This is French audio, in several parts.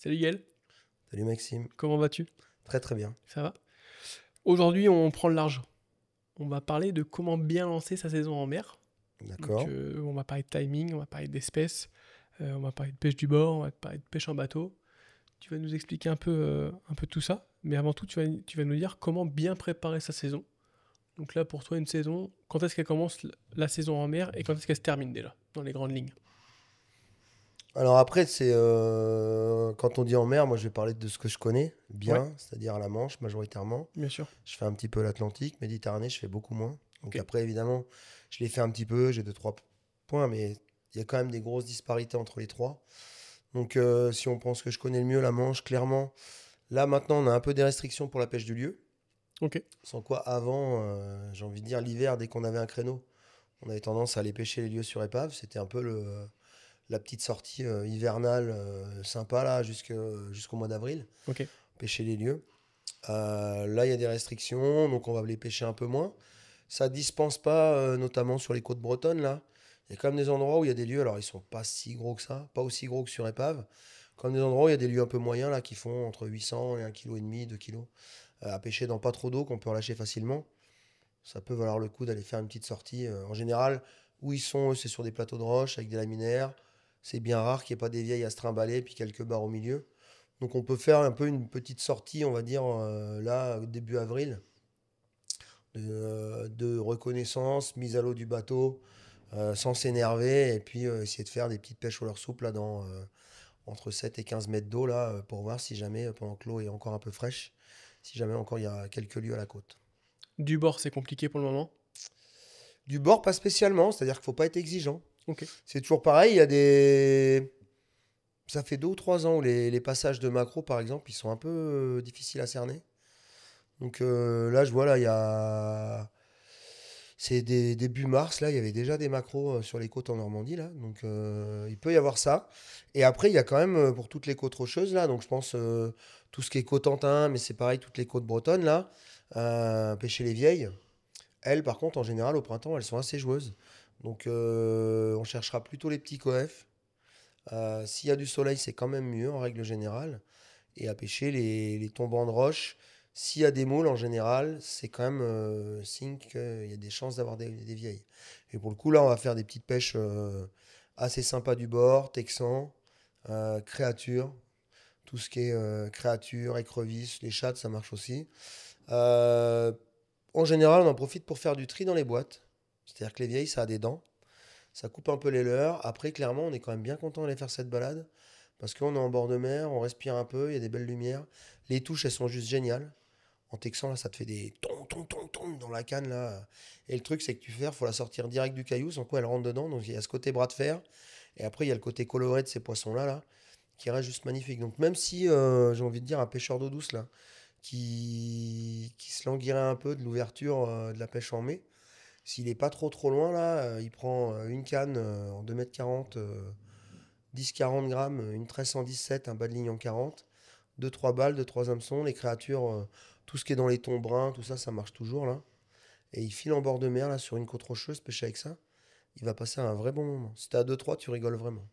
Salut Gaël, Salut Maxime, comment vas-tu? très très bien. Ça va? Aujourd'hui, on prend le large. On va parler de comment bien lancer sa saison en mer. Donc, D'accord. on va parler de timing, on va parler d'espèces, on va parler de pêche du bord, on va parler de pêche en bateau. Tu vas nous expliquer un peu tout ça. Mais avant tout, tu vas nous dire comment bien préparer sa saison. Donc là, pour toi, une saison, quand est-ce qu'elle commence la saison en mer et quand est-ce qu'elle se termine déjà, dans les grandes lignes? Alors après, c'est quand on dit en mer, moi je vais parler de ce que je connais Ouais, bien, c'est-à-dire la Manche majoritairement. bien sûr. Je fais un petit peu l'Atlantique, Méditerranée, je fais beaucoup moins. Ok. Donc après, évidemment, je l'ai fait un petit peu, j'ai deux, trois points, mais il y a quand même des grosses disparités entre les trois. Donc si on pense que je connais le mieux la Manche, clairement, là maintenant on a un peu des restrictions pour la pêche du lieu. Ok. Sans quoi, avant, j'ai envie de dire, l'hiver, dès qu'on avait un créneau, on avait tendance à aller pêcher les lieux sur épave. C'était un peu la petite sortie hivernale sympa là jusqu'au mois d'avril, Ok. pêcher les lieux. Là, il y a des restrictions, donc on va les pêcher un peu moins. Ça dispense pas, notamment sur les côtes bretonnes là. Il y a quand même des endroits où il y a des lieux, alors ils sont pas si gros que ça, pas aussi gros que sur épave. Comme des endroits où il y a des lieux un peu moyens là qui font entre 800 et 1,5 kg, 2 kg à pêcher dans pas trop d'eau qu'on peut relâcher facilement. Ça peut valoir le coup d'aller faire une petite sortie. En général, où ils sont, eux, c'est sur des plateaux de roche avec des laminaires. C'est bien rare qu'il n'y ait pas des vieilles à se trimballer puis quelques barres au milieu. Donc on peut faire un peu une petite sortie, on va dire, là, début avril, de reconnaissance, mise à l'eau du bateau, sans s'énerver, et puis essayer de faire des petites pêches au leur souple là, entre 7 et 15 mètres d'eau, là, pour voir si jamais, pendant que l'eau est encore un peu fraîche, si jamais encore il y a quelques lieux à la côte. Du bord, c'est compliqué pour le moment. Du bord, pas spécialement, c'est-à-dire qu'il ne faut pas être exigeant. Ok. C'est toujours pareil, il y a des... Ça fait 2 ou 3 ans où les passages de macro, par exemple, ils sont un peu difficiles à cerner. Donc là, je vois, là, il y a... C'est début mars, là, il y avait déjà des macros sur les côtes en Normandie, là. Donc il peut y avoir ça. Et après, il y a quand même, pour toutes les côtes rocheuses, là, donc je pense tout ce qui est Cotentin, mais c'est pareil, toutes les côtes bretonnes, là, pêcher les vieilles. Elles, par contre, en général, au printemps, elles sont assez joueuses. Donc on cherchera plutôt les petits coefs. S'il y a du soleil, c'est quand même mieux en règle générale. Et à pêcher les tombants de roche. S'il y a des moules en général, c'est quand même signe qu'il y a des chances d'avoir des vieilles. Et pour le coup, là, on va faire des petites pêches assez sympas du bord, texan, créatures, tout ce qui est créatures, écrevisses, les chattes, ça marche aussi. Euh, En général, on en profite pour faire du tri dans les boîtes. C'est-à-dire que les vieilles, ça a des dents. Ça coupe un peu les leurs. Après, clairement, on est quand même bien content d'aller faire cette balade. Parce qu'on est en bord de mer, on respire un peu, il y a des belles lumières. Les touches, elles sont juste géniales. En texan, là, ça te fait des ton, ton, ton, ton dans la canne, là. Et le truc, c'est que tu fais, faut la sortir direct du caillou, sans quoi elle rentre dedans. Donc, il y a ce côté bras de fer. Et après, il y a le côté coloré de ces poissons-là, là, qui reste juste magnifique. Donc, même si, j'ai envie de dire, un pêcheur d'eau douce, là, qui se languirait un peu de l'ouverture de la pêche en mai, s'il n'est pas trop trop loin, là, il prend une canne en 2,40 m, 10-40 grammes, une tresse en 17, un bas de ligne en 40, deux trois balles, deux trois hameçons, les créatures, tout ce qui est dans les tons bruns, tout ça, ça marche toujours, là. Et il file en bord de mer, là, sur une côte rocheuse, pêcher avec ça. Il va passer un vrai bon moment. Si t'es à 2-3, tu rigoles vraiment.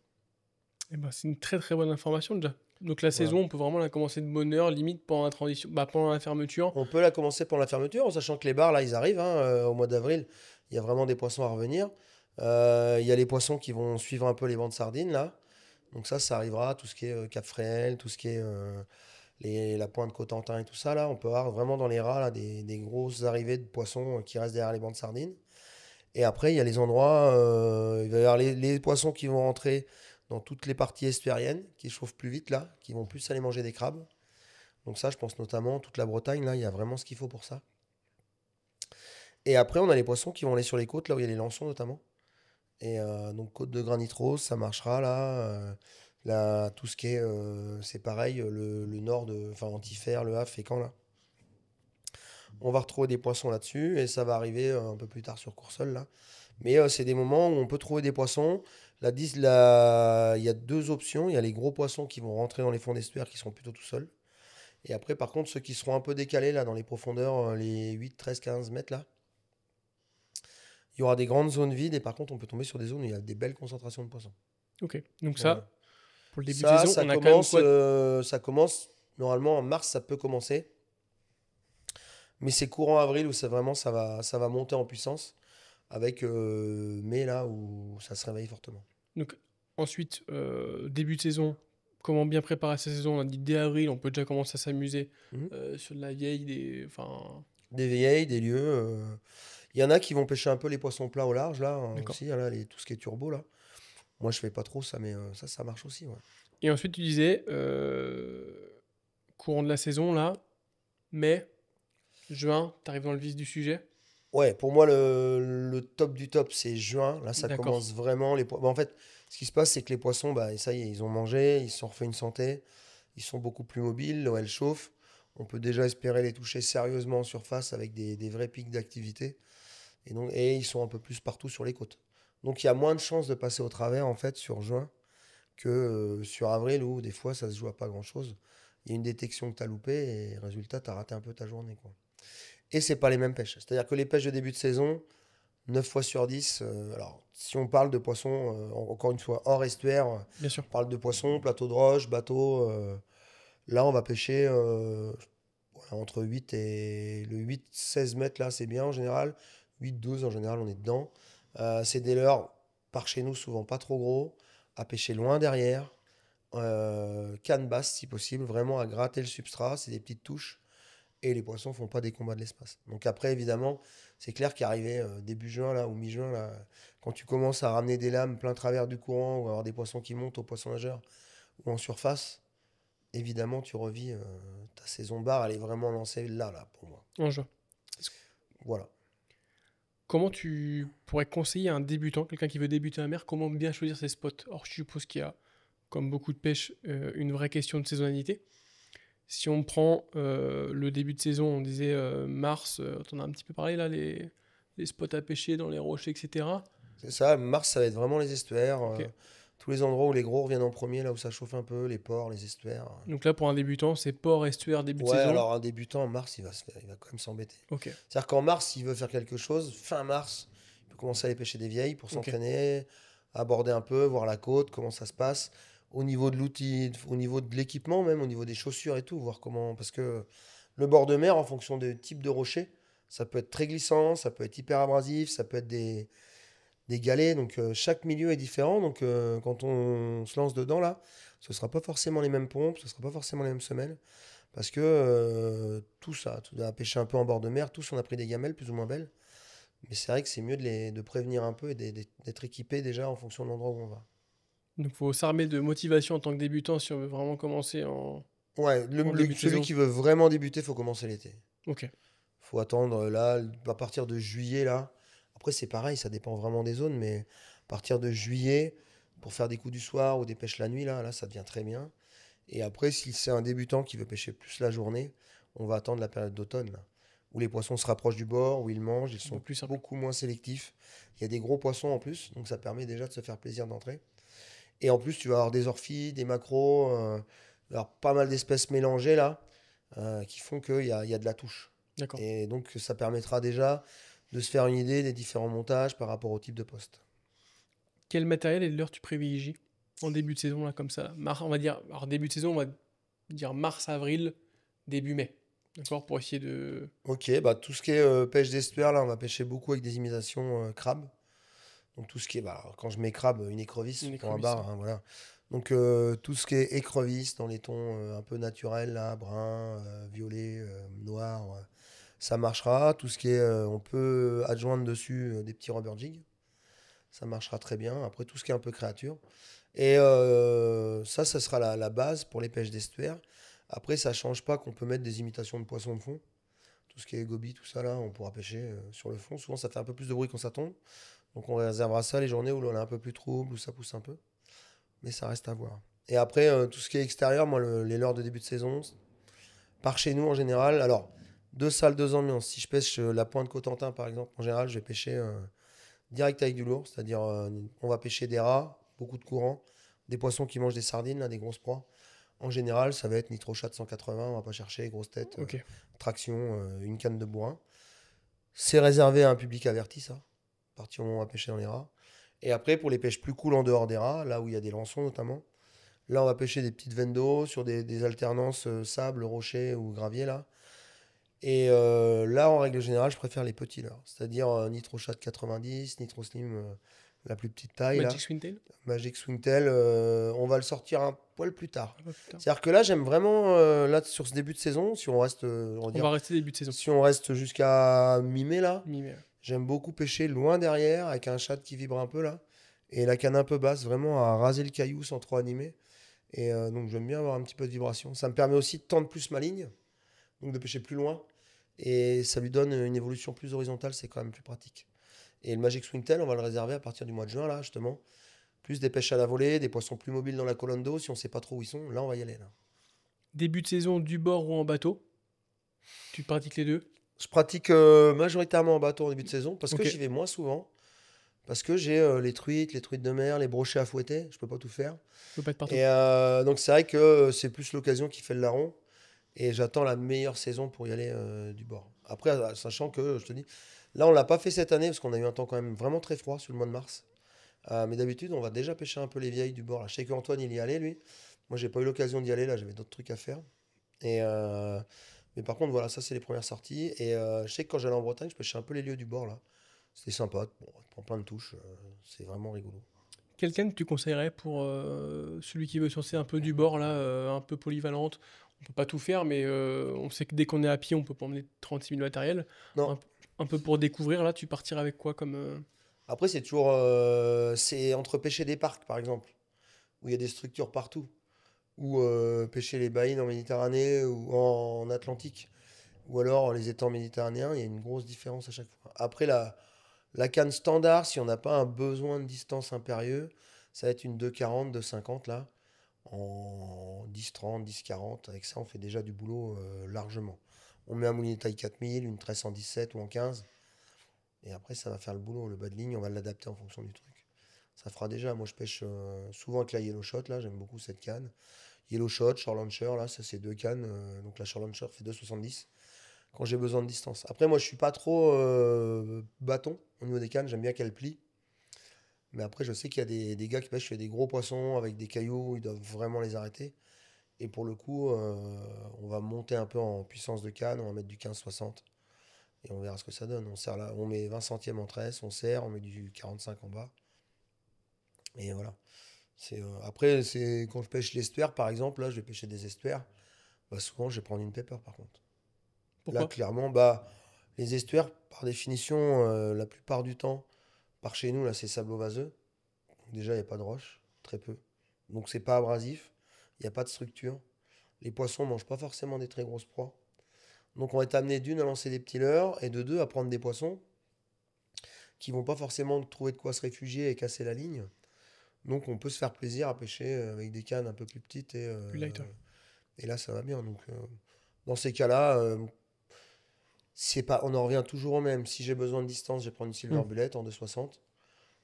Eh ben, c'est une très très bonne information déjà. Donc la Voilà. saison, on peut vraiment la commencer de bonne heure, limite pendant la transition, bah, pendant la fermeture. On peut la commencer pour la fermeture, en sachant que les bars, là, ils arrivent, hein, au mois d'avril. Il y a vraiment des poissons à revenir. Il y a les poissons qui vont suivre un peu les bancs de sardines, là. Donc ça arrivera, tout ce qui est Cap Fréhel, tout ce qui est la pointe Cotentin et tout ça, là, on peut avoir vraiment dans les rats là, des grosses arrivées de poissons qui restent derrière les bancs de sardines. Et après, il y a les endroits, il va y avoir les poissons qui vont rentrer dans toutes les parties estuariennes, qui chauffent plus vite, là, qui vont plus aller manger des crabes. Donc ça, je pense notamment toute la Bretagne, là, il y a vraiment ce qu'il faut pour ça. Et après, on a les poissons qui vont aller sur les côtes, là où il y a les lançons notamment. Et donc côte de granit rose, ça marchera là. Là, tout ce qui est, c'est pareil, le nord de, enfin Antifer, Le Havre, Fécamp là. On va retrouver des poissons là-dessus et ça va arriver un peu plus tard sur Coursol là. Mais c'est des moments où on peut trouver des poissons. Il y a deux options. Il y a les gros poissons qui vont rentrer dans les fonds d'estuaire qui seront plutôt tout seuls. Et après, par contre, ceux qui seront un peu décalés là dans les profondeurs, les 8, 13, 15 mètres là, il y aura des grandes zones vides et par contre, on peut tomber sur des zones où il y a des belles concentrations de poissons. Ok, donc ça, Voilà. Pour le début de saison, on a quand même quoi? Ça commence, normalement en mars, ça peut commencer. Mais c'est courant avril où ça va monter en puissance avec mai là où ça se réveille fortement. Donc, ensuite, début de saison, comment bien préparer sa saison? On a dit dès avril, on peut déjà commencer à s'amuser Mhm. sur de la vieille, enfin, Des vieilles, des lieux. Il y en a qui vont pêcher un peu les poissons plats au large là d'accord. aussi, hein, là, tout ce qui est turbo là. Moi je fais pas trop ça, mais ça marche aussi. Ouais. Et ensuite, tu disais, courant de la saison, là, mai, juin, t'arrives dans le vif du sujet. Ouais, pour moi, le top du top, c'est juin. Là, ça D'accord. commence vraiment. Bah, en fait, ce qui se passe, c'est que les poissons, bah, ça y est, ils ont mangé, ils se sont refait une santé, ils sont beaucoup plus mobiles, l'eau, elle chauffe. On peut déjà espérer les toucher sérieusement en surface avec des vrais pics d'activité. Et ils sont un peu plus partout sur les côtes. Donc, il y a moins de chances de passer au travers, en fait, sur juin que sur avril, où des fois, ça se joue à pas grand-chose. Il y a une détection que tu as loupée et résultat, tu as raté un peu ta journée, quoi. Et c'est pas les mêmes pêches. C'est-à-dire que les pêches de début de saison, 9 fois sur 10, alors si on parle de poissons, encore une fois, hors estuaire, Bien sûr. on parle de poissons, plateau de roche, bateau, là on va pêcher voilà, entre 8 et le 8-16 mètres, là c'est bien en général, 8-12 en général on est dedans. C'est des leurres, par chez nous souvent pas trop gros, à pêcher loin derrière, canne basse si possible, vraiment à gratter le substrat, c'est des petites touches et les poissons font pas des combats de l'espace. Donc après, évidemment, c'est clair qu'arrivé début juin là, ou mi-juin, là, quand tu commences à ramener des lames plein travers du courant ou avoir des poissons qui montent aux poissons nageurs ou en surface, évidemment, tu revis ta saison bar, elle est vraiment lancée là, pour moi. En juin. Est-ce- Voilà. Comment tu pourrais conseiller à un débutant, quelqu'un qui veut débuter à mer, comment bien choisir ses spots? Or, je suppose qu'il y a, comme beaucoup de pêche, une vraie question de saisonnalité. Si on prend le début de saison, on disait mars, on a un petit peu parlé là, les spots à pêcher dans les rochers, etc. C'est ça, mars, ça va être vraiment les estuaires. Ok. Tous les endroits où les gros reviennent en premier, là où ça chauffe un peu, les ports, les estuaires. Donc là, pour un débutant, c'est port, estuaire, début de Ouais, saison. alors un débutant en mars, il va quand même s'embêter. Ok, C'est-à-dire qu'en mars, s'il veut faire quelque chose, fin mars, il peut commencer à aller pêcher des vieilles pour ok. s'entraîner, aborder un peu, voir la côte, comment ça se passe. Au niveau de l'outil, au niveau de l'équipement même, au niveau des chaussures et tout, voir comment. Parce que le bord de mer, en fonction du type de rocher, ça peut être très glissant, ça peut être hyper abrasif, ça peut être des galets. Donc chaque milieu est différent. Donc quand on se lance dedans, là, ce ne sera pas forcément les mêmes pompes, ce ne sera pas forcément les mêmes semelles. Parce que tout ça, tout a pêché un peu en bord de mer, tous on a pris des gamelles plus ou moins belles. Mais c'est vrai que c'est mieux de prévenir un peu et d'être équipé déjà en fonction de l'endroit où on va. Donc faut s'armer de motivation en tant que débutant si on veut vraiment commencer Ouais, en début de celui saison. qui veut vraiment débuter, faut commencer l'été. Ok, Faut attendre là, à partir de juillet là. Après c'est pareil, ça dépend vraiment des zones, mais à partir de juillet, pour faire des coups du soir ou des pêches la nuit, là ça devient très bien. Et après, si c'est un débutant qui veut pêcher plus la journée, on va attendre la période d'automne, là, où les poissons se rapprochent du bord, où ils mangent, ils un peu sont plus simple. beaucoup moins sélectifs. Il y a des gros poissons en plus, donc ça permet déjà de se faire plaisir d'entrer. Et en plus, tu vas avoir des orphies, des maquereaux, alors pas mal d'espèces mélangées là, qui font il y a de la touche. D'accord. Et donc ça permettra déjà de se faire une idée des différents montages par rapport au type de poste. Quel matériel et l'heure tu privilégies en début de saison là comme ça? On va dire, alors début de saison, on va dire mars, avril, début mai. D'accord? Pour essayer de. Ok, bah tout ce qui est pêche d'estuaire, là, on va pêcher beaucoup avec des imitations crabes. Donc tout ce qui est, bah, quand je mets crabe, une écrevisse, Une point écrevisse, ouais. barre, hein, voilà. Donc tout ce qui est écrevisse dans les tons un peu naturels, là, brun, violet, noir, ça marchera. Tout ce qui est, on peut adjoindre dessus des petits rubber jigs, ça marchera très bien. Après tout ce qui est un peu créature. Et ça sera la base pour les pêches d'estuaire. Après, ça change pas qu'on peut mettre des imitations de poissons de fond. Tout ce qui est goby, tout ça là, on pourra pêcher sur le fond. Souvent, ça fait un peu plus de bruit quand ça tombe. Donc, on réservera ça les journées où l'on est un peu plus trouble, où ça pousse un peu. Mais ça reste à voir. Et après, tout ce qui est extérieur, moi, les leurres de début de saison, par chez nous en général. Alors, deux salles, deux ambiances. Si je pêche la pointe Cotentin, par exemple, en général, je vais pêcher direct avec du lourd. C'est-à-dire, on va pêcher des rats, beaucoup de courant, des poissons qui mangent des sardines, là, des grosses proies. En général, ça va être nitrochat 180, on va pas chercher, grosse tête, Ok. traction, une canne de bourrin. C'est réservé à un public averti, ça. À partir du moment où on va pêcher dans les rats. Et après, pour les pêches plus cool en dehors des rats, là où il y a des lançons notamment, Là, on va pêcher des petites veines d'eau sur des alternances sable, rocher ou gravier, là. Et là, en règle générale, je préfère les petits leurres. C'est-à-dire NitroShad 90, NitroSlim, la plus petite taille, Magic là. Swintail? Magic Swingtail, on va le sortir un poil plus tard. Un peu plus tard. C'est-à-dire que là, j'aime vraiment, là, sur ce début de saison, si on reste, on va On dire, va rester début de saison. si on reste jusqu'à mi-mai, là, Mi-mai, ouais. j'aime beaucoup pêcher loin derrière, avec un shad qui vibre un peu, là, et la canne un peu basse, vraiment à raser le caillou sans trop animer. Et donc, j'aime bien avoir un petit peu de vibration. Ça me permet aussi de tendre plus ma ligne, donc de pêcher plus loin, et ça lui donne une évolution plus horizontale, c'est quand même plus pratique. Et le Magic Swingtail, on va le réserver à partir du mois de juin, là, justement. Plus des pêches à la volée, des poissons plus mobiles dans la colonne d'eau. Si on sait pas trop où ils sont, là, on va y aller. Là. Début de saison du bord ou en bateau? Tu pratiques les deux? Je pratique majoritairement en bateau en début de saison parce que Ok. j'y vais moins souvent. Parce que j'ai les truites de mer, les brochets à fouetter. Je peux pas tout faire. Tu peux pas être partout. Et donc, c'est vrai que c'est plus l'occasion qui fait le larron. Et j'attends la meilleure saison pour y aller du bord. Après, sachant que, je te dis, là, on l'a pas fait cette année parce qu'on a eu un temps quand même vraiment très froid sur le mois de mars. Mais d'habitude, on va déjà pêcher un peu les vieilles du bord. Là. Je sais qu'Antoine, il y allait, lui. Moi, j'ai pas eu l'occasion d'y aller. Là, j'avais d'autres trucs à faire. Et mais par contre, voilà, ça, c'est les premières sorties. Et je sais que quand j'allais en Bretagne, je pêchais un peu les lieux du bord, là. C'était sympa. Bon, on prend plein de touches. C'est vraiment rigolo. Quelqu'un que tu conseillerais pour celui qui veut se lancer un peu du bord, là, un peu polyvalente? On peut pas tout faire, mais on sait que dès qu'on est à pied, on peut pas emmener 36 000 matériel. Non. Un peu pour découvrir, là, tu partirais avec quoi comme... Après, c'est toujours. C'est entre pêcher des parcs, par exemple, où il y a des structures partout. Ou pêcher les baïnes en Méditerranée ou en Atlantique. Ou alors les étangs méditerranéens, il y a une grosse différence à chaque fois. Après, la canne standard, si on n'a pas un besoin de distance impérieux, ça va être une 2,40, 2,50 là, en 10,30, 10,40. Avec ça, on fait déjà du boulot largement. On met un moulinet taille 4000, une tresse en 17 ou en 15. Et après, ça va faire le boulot. Le bas de ligne, on va l'adapter en fonction du truc. Ça fera déjà. Moi, je pêche souvent avec la Yellow Shot, là, j'aime beaucoup cette canne. Yellow Shot, Shore Launcher, là, ça c'est deux cannes. Donc la Shore Launcher fait 2,70 quand j'ai besoin de distance. Après, moi, je suis pas trop bâton au niveau des cannes. J'aime bien qu'elles plient. Mais après, je sais qu'il y a des gars qui pêchent sur des gros poissons avec des cailloux. Ils doivent vraiment les arrêter. Et pour le coup, on va monter un peu en puissance de canne. On va mettre du 15-60. Et on verra ce que ça donne. On serre là, on met 20 centièmes en tresse. On serre, on met du 45 en bas. Et voilà. Après, c'est quand je pêche l'estuaire, par exemple. Là, je vais pêcher des estuaires. Bah, souvent, je vais prendre une pepper, par contre. Là, Pourquoi? clairement, bah, les estuaires, par définition, la plupart du temps, par chez nous, là, c'est sablo-vaseux. Donc déjà, il n'y a pas de roche, très peu. Donc, c'est pas abrasif. Il n'y a pas de structure. Les poissons mangent pas forcément des très grosses proies. Donc, on va être amené d'une à lancer des petits leurres et de deux à prendre des poissons qui vont pas forcément trouver de quoi se réfugier et casser la ligne. Donc, on peut se faire plaisir à pêcher avec des cannes un peu plus petites Plus light, ouais. et là, ça va bien. Donc, dans ces cas-là, c'est pas, on en revient toujours au même. Si j'ai besoin de distance, je vais prendre une Silver Hmm. Bullet en 2,60.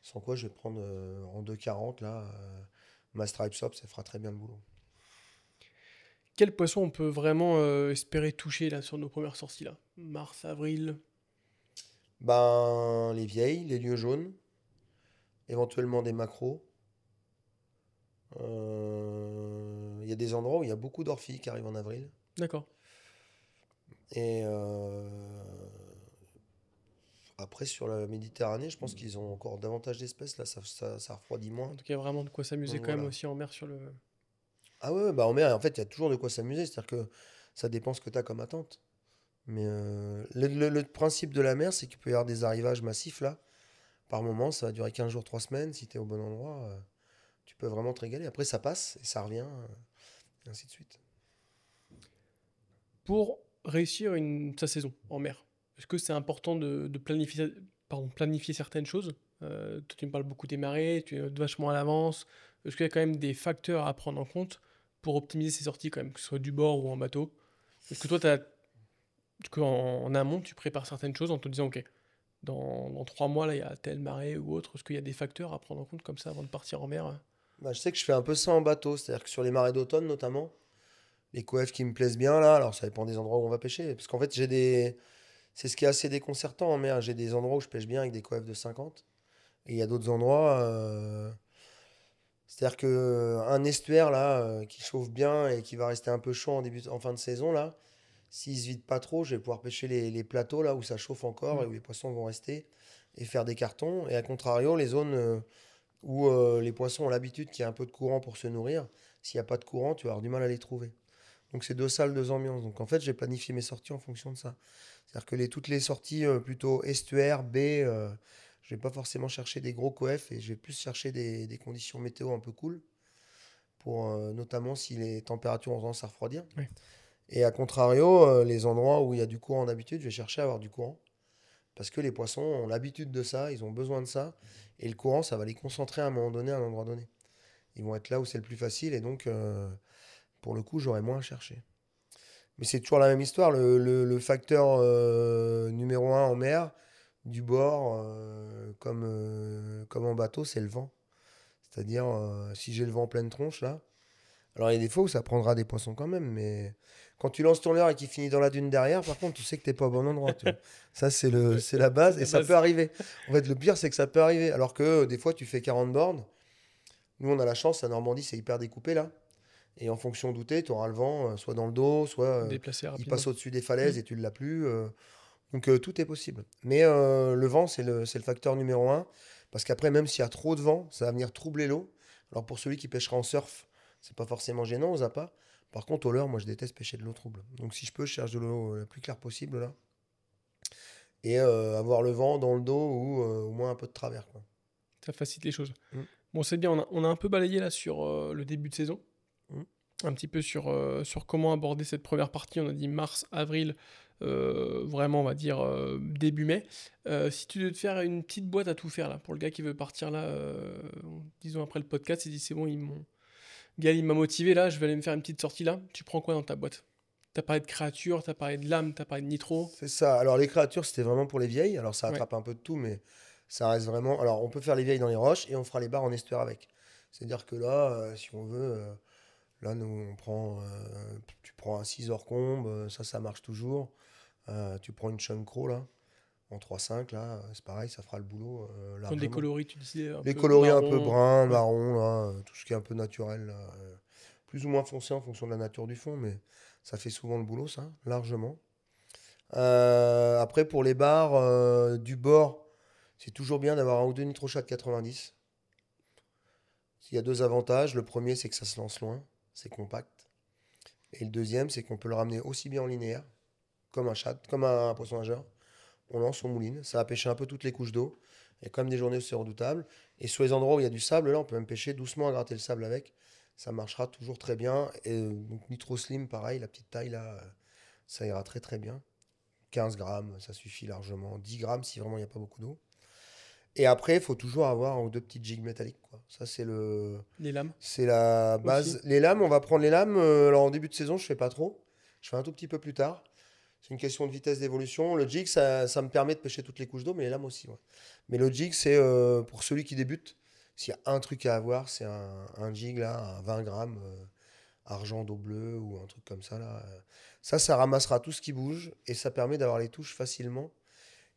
Sans quoi, je vais prendre en 2,40 là. Ma Stripe Up, ça fera très bien le boulot. Quel poisson on peut vraiment espérer toucher, là, sur nos premières sorties, là? Mars, avril? Ben, les vieilles, les lieux jaunes, éventuellement des macros. Il y a des endroits où il y a beaucoup d'orphies qui arrivent en avril. D'accord. Et après, sur la Méditerranée, je pense qu'ils ont encore davantage d'espèces. Là, ça refroidit moins. En tout cas, vraiment de quoi s'amuser Donc quand même voilà. aussi en mer sur le... Ah ouais, bah en mer, en fait, il y a toujours de quoi s'amuser. C'est-à-dire que ça dépend ce que tu as comme attente. Mais le principe de la mer, c'est qu'il peut y avoir des arrivages massifs là. Par moment, ça va durer 15 jours, 3 semaines. Si tu es au bon endroit, tu peux vraiment te régaler. Après, ça passe et ça revient, et ainsi de suite. Pour réussir sa saison en mer, est-ce que c'est important de planifier, pardon, planifier certaines choses? Toi, tu me parles beaucoup des marées, tu es vachement à l'avance. Est-ce qu'il y a quand même des facteurs à prendre en compte pour optimiser ses sorties, quand même, que ce soit du bord ou en bateau? Est-ce que toi, en amont, tu prépares certaines choses en te disant, OK, dans 3 mois, là, il y a telle marée ou autre. Est-ce qu'il y a des facteurs à prendre en compte comme ça avant de partir en mer? Bah, je sais que je fais un peu ça en bateau. C'est-à-dire que sur les marées d'automne, notamment, les coefs qui me plaisent bien là, alors ça dépend des endroits où on va pêcher. Parce qu'en fait, j'ai des. C'est ce qui est assez déconcertant en mer. J'ai des endroits où je pêche bien avec des coefs de 50. Et il y a d'autres endroits, C'est-à-dire qu'un estuaire là, qui chauffe bien et qui va rester un peu chaud en fin de saison, là, s'il se vide pas trop, je vais pouvoir pêcher les plateaux là où ça chauffe encore Mm. et où les poissons vont rester et faire des cartons. Et à contrario, les zones où les poissons ont l'habitude qu'il y ait un peu de courant pour se nourrir, s'il n'y a pas de courant, tu vas avoir du mal à les trouver. Donc c'est deux salles, deux ambiances. Donc en fait, j'ai planifié mes sorties en fonction de ça. C'est-à-dire que toutes les sorties plutôt estuaire, baie, je vais pas forcément chercher des gros coefs et je vais plus chercher des conditions météo un peu cool, pour notamment si les températures ont tendance à refroidir. Ouais. Et à contrario, les endroits où il y a du courant d'habitude, je vais chercher à avoir du courant. Parce que les poissons ont l'habitude de ça, ils ont besoin de ça. Et le courant, ça va les concentrer à un moment donné, à un endroit donné. Ils vont être là où c'est le plus facile et donc, pour le coup, j'aurai moins à chercher. Mais c'est toujours la même histoire. Le facteur numéro un en mer, du bord, comme en bateau, c'est le vent. C'est-à-dire, si j'ai le vent en pleine tronche, là, alors il y a des fois où ça prendra des poissons quand même, mais quand tu lances ton leurre et qu'il finit dans la dune derrière, par contre, tu sais que t'es pas au bon endroit. Tu vois. Ça, c'est la base C'est et la ça peut base. arriver. En fait, le pire, c'est que ça peut arriver. Alors que des fois, tu fais 40 bornes. Nous, on a la chance, la Normandie, c'est hyper découpé là. Et en fonction d'où t'es, tu auras le vent, soit dans le dos, soit Déplacer il rapidement. passe au-dessus des Mm. falaises et tu ne l'as plus. Donc tout est possible. Mais le vent, c'est le facteur numéro un. Parce qu'après, même s'il y a trop de vent, ça va venir troubler l'eau. Alors pour celui qui pêchera en surf, c'est pas forcément gênant aux appâts. Par contre, au leurre, moi je déteste pêcher de l'eau trouble. Donc si je peux, je cherche de l'eau la plus claire possible là. Et avoir le vent dans le dos ou au moins un peu de travers, quoi. Ça facilite les choses. Mm, Bon, c'est bien, on a un peu balayé là sur le début de saison. mm. Un petit peu sur comment aborder cette première partie. On a dit mars, avril, vraiment, on va dire début mai. Si tu devais te faire une petite boîte à tout faire là, pour le gars qui veut partir là, disons après le podcast, il dit c'est bon, Gaël, il m'a motivé là, je vais aller me faire une petite sortie là. Tu prends quoi dans ta boîte? T'as parlé de créatures, t'as parlé de lames, t'as parlé de nitro. C'est ça. Alors les créatures, c'était vraiment pour les vieilles. Alors ça Ouais. attrape un peu de tout, mais ça reste vraiment. Alors on peut faire les vieilles dans les roches et on fera les barres en estuaire avec. C'est-à-dire que là, si on veut, là nous on prend, tu prends un 6 orcombe, ça marche toujours. Tu prends une chunkro là, en 3-5 là, c'est pareil, ça fera le boulot Prendre des largement. coloris, tu disais un Les peu coloris un peu marron. brun, Ouais. marron là, tout ce qui est un peu naturel là, plus ou moins foncé en fonction de la nature du fond, mais ça fait souvent le boulot ça, largement. Après, pour les barres du bord, c'est toujours bien d'avoir un ou deux nitrochat de 90. Il y a deux avantages. Le premier, c'est que ça se lance loin, c'est compact. Et le deuxième, c'est qu'on peut le ramener aussi bien en linéaire, comme un chat, comme un poisson nageur. On lance, on mouline. Ça va pêcher un peu toutes les couches d'eau. Il y a quand même des journées où c'est redoutable. Et sur les endroits où il y a du sable, là, on peut même pêcher doucement à gratter le sable avec. Ça marchera toujours très bien. Et donc, Nitro Slim, pareil, la petite taille, là, ça ira très très bien. 15 grammes, ça suffit largement. 10 grammes si vraiment il n'y a pas beaucoup d'eau. Et après, il faut toujours avoir un ou deux petites jigs métalliques, quoi. Ça, Les lames c'est la aussi. base. Les lames, on va prendre les lames. Alors, en début de saison, je fais pas trop. Je fais un tout petit peu plus tard. C'est une question de vitesse d'évolution. Le jig, ça me permet de pêcher toutes les couches d'eau, mais les lames aussi, ouais. Mais le jig, c'est pour celui qui débute. S'il y a un truc à avoir, c'est un jig là, à 20 grammes, argent d'eau bleue ou un truc comme ça là. Ça ramassera tout ce qui bouge et ça permet d'avoir les touches facilement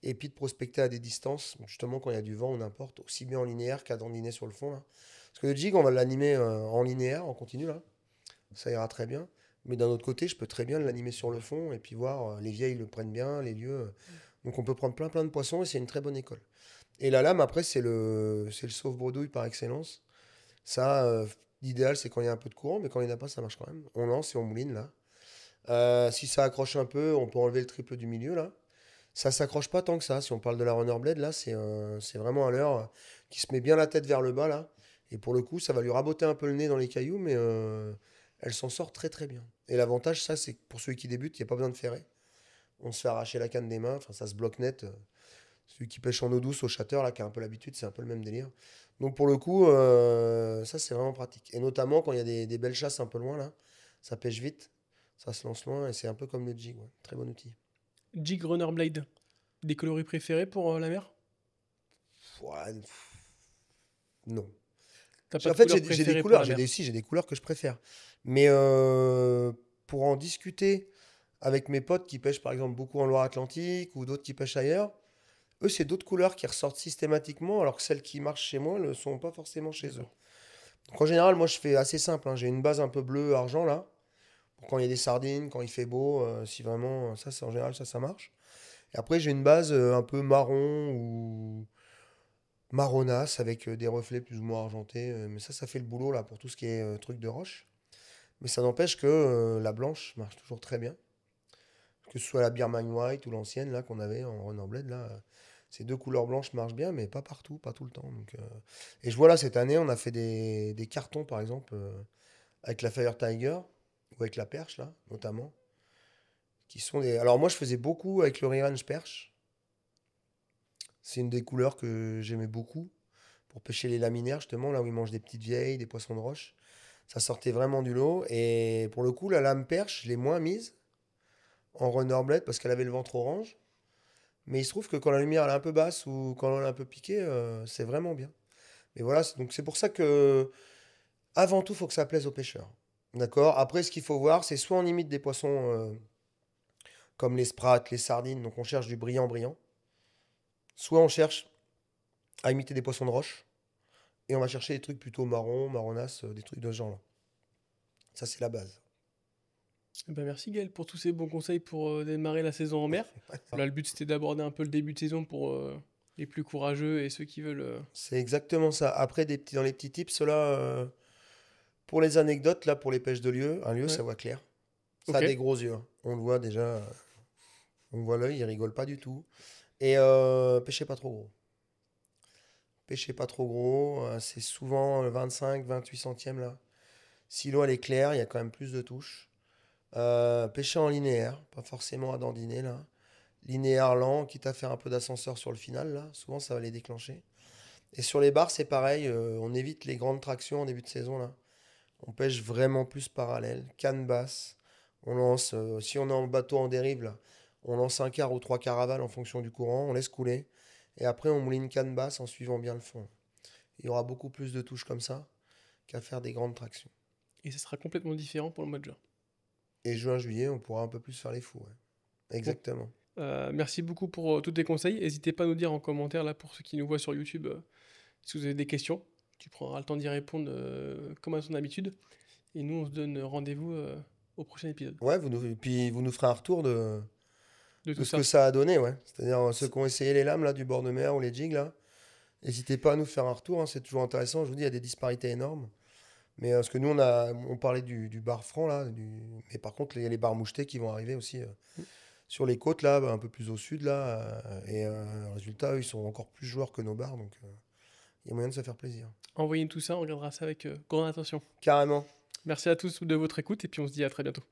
et puis de prospecter à des distances, justement quand il y a du vent ou n'importe, aussi bien en linéaire qu'à dandiner sur le fond là. Parce que le jig, on va l'animer en linéaire, en continu là, ça ira très bien. Mais d'un autre côté, je peux très bien l'animer sur le fond et puis voir les vieilles le prennent bien, les lieux. Donc on peut prendre plein plein de poissons et c'est une très bonne école. Et la lame après c'est le sauve-bredouille par excellence. Ça, l'idéal c'est quand il y a un peu de courant, mais quand il n'y en a pas, ça marche quand même. On lance et on mouline là. Si ça accroche un peu, on peut enlever le triple du milieu là. Ça s'accroche pas tant que ça. Si on parle de la Runner Blade, là, c'est vraiment un leurre qui se met bien la tête vers le bas, là. Et pour le coup, ça va lui raboter un peu le nez dans les cailloux, mais elle s'en sort très très bien. Et l'avantage, ça, c'est que pour celui qui débute, il n'y a pas besoin de ferrer. On se fait arracher la canne des mains, enfin, ça se bloque net. Celui qui pêche en eau douce au chateur, là, qui a un peu l'habitude, c'est un peu le même délire. Donc pour le coup, ça, c'est vraiment pratique. Et notamment quand il y a des belles chasses un peu loin, là, ça pêche vite, ça se lance loin, et c'est un peu comme le jig, ouais. Très bon outil. Jig Runner Blade. Des coloris préférés pour la mer? Ouais, non. T'as pas En de fait, couleur j'ai des préférée pour couleurs, la mer? j'ai des couleurs que je préfère. Mais pour en discuter avec mes potes qui pêchent par exemple beaucoup en Loire-Atlantique ou d'autres qui pêchent ailleurs, eux, c'est d'autres couleurs qui ressortent systématiquement, alors que celles qui marchent chez moi ne le sont pas forcément chez eux. D'accord. Donc en général, moi je fais assez simple, hein. J'ai une base un peu bleu argent là, pour quand il y a des sardines, quand il fait beau, si vraiment ça, c'est en général ça marche. Et après j'ai une base un peu marron ou marronasse avec des reflets plus ou moins argentés, mais ça fait le boulot là pour tout ce qui est truc de roche. Mais ça n'empêche que la blanche marche toujours très bien, que ce soit la Birman White ou l'ancienne là qu'on avait en Runner Blade là. Ces deux couleurs blanches marchent bien, mais pas partout, pas tout le temps. Donc, et je vois là, cette année, on a fait des cartons, par exemple, avec la Fire Tiger, ou avec la perche, là, notamment. Qui sont des... Alors moi, je faisais beaucoup avec le Revenge perche. C'est une des couleurs que j'aimais beaucoup pour pêcher les laminaires, justement, là où ils mangent des petites vieilles, des poissons de roche. Ça sortait vraiment du lot. Et pour le coup, la lame perche, je l'ai moins mise en runner blade parce qu'elle avait le ventre orange. Mais il se trouve que quand la lumière elle est un peu basse ou quand elle est un peu piquée, c'est vraiment bien. Mais voilà, donc c'est pour ça que avant tout, il faut que ça plaise aux pêcheurs. D'accord. Après, ce qu'il faut voir, c'est soit on imite des poissons comme les sprats, les sardines, donc on cherche du brillant brillant. Soit on cherche à imiter des poissons de roche et on va chercher des trucs plutôt marron, marronasse, des trucs de ce genre-là. Ça, c'est la base. Eh ben, merci Gaël pour tous ces bons conseils pour démarrer la saison en mer. Là, le but c'était d'aborder un peu le début de saison pour les plus courageux et ceux qui veulent. C'est exactement ça. Après, dans les petits tips, là, pour les anecdotes, là, pour les pêches de lieu, un lieu, Ouais. ça voit clair. Ça Ok. a des gros yeux, hein. On le voit déjà. On voit l'œil, il rigole pas du tout. Et pêchez pas trop gros. Pêchez pas trop gros. C'est souvent 25, 28 centièmes là. Si l'eau elle est claire, il y a quand même plus de touches. Pêchez en linéaire, pas forcément à dandiner là. Linéaire lent, quitte à faire un peu d'ascenseur sur le final là. Souvent ça va les déclencher. Et sur les barres, c'est pareil. On évite les grandes tractions en début de saison là. On pêche vraiment plus parallèle. Canne basse. On lance, si on est en bateau en dérive là, on lance un quart ou trois caravales en fonction du courant. On laisse couler. Et après, on mouline canne basse en suivant bien le fond. Il y aura beaucoup plus de touches comme ça qu'à faire des grandes tractions. Et ça sera complètement différent pour le mois de juin. Et juin, juillet, on pourra un peu plus faire les fous. Ouais. Bon. Exactement. Merci beaucoup pour tous tes conseils. N'hésitez pas à nous dire en commentaire, là, pour ceux qui nous voient sur YouTube, si vous avez des questions. Tu prendras le temps d'y répondre comme à ton habitude. Et nous, on se donne rendez-vous au prochain épisode Ouais, puis vous nous ferez un retour de de tout ce que ça. ça a donné. Ouais. C'est-à-dire ceux qui ont essayé les lames là, du bord de mer ou les jigs. Là. N'hésitez pas à nous faire un retour. Hein, c'est toujours intéressant. Je vous dis, il y a des disparités énormes. Mais parce que nous, on parlait du bar franc. Là, mais par contre, il y a les bars mouchetés qui vont arriver aussi sur les côtes, là, un peu plus au sud. Là, et résultat, eux, ils sont encore plus joueurs que nos bars. Donc, il y a moyen de se faire plaisir. Envoyez tout ça, on regardera ça avec grande attention. Carrément. Merci à tous de votre écoute et puis on se dit à très bientôt.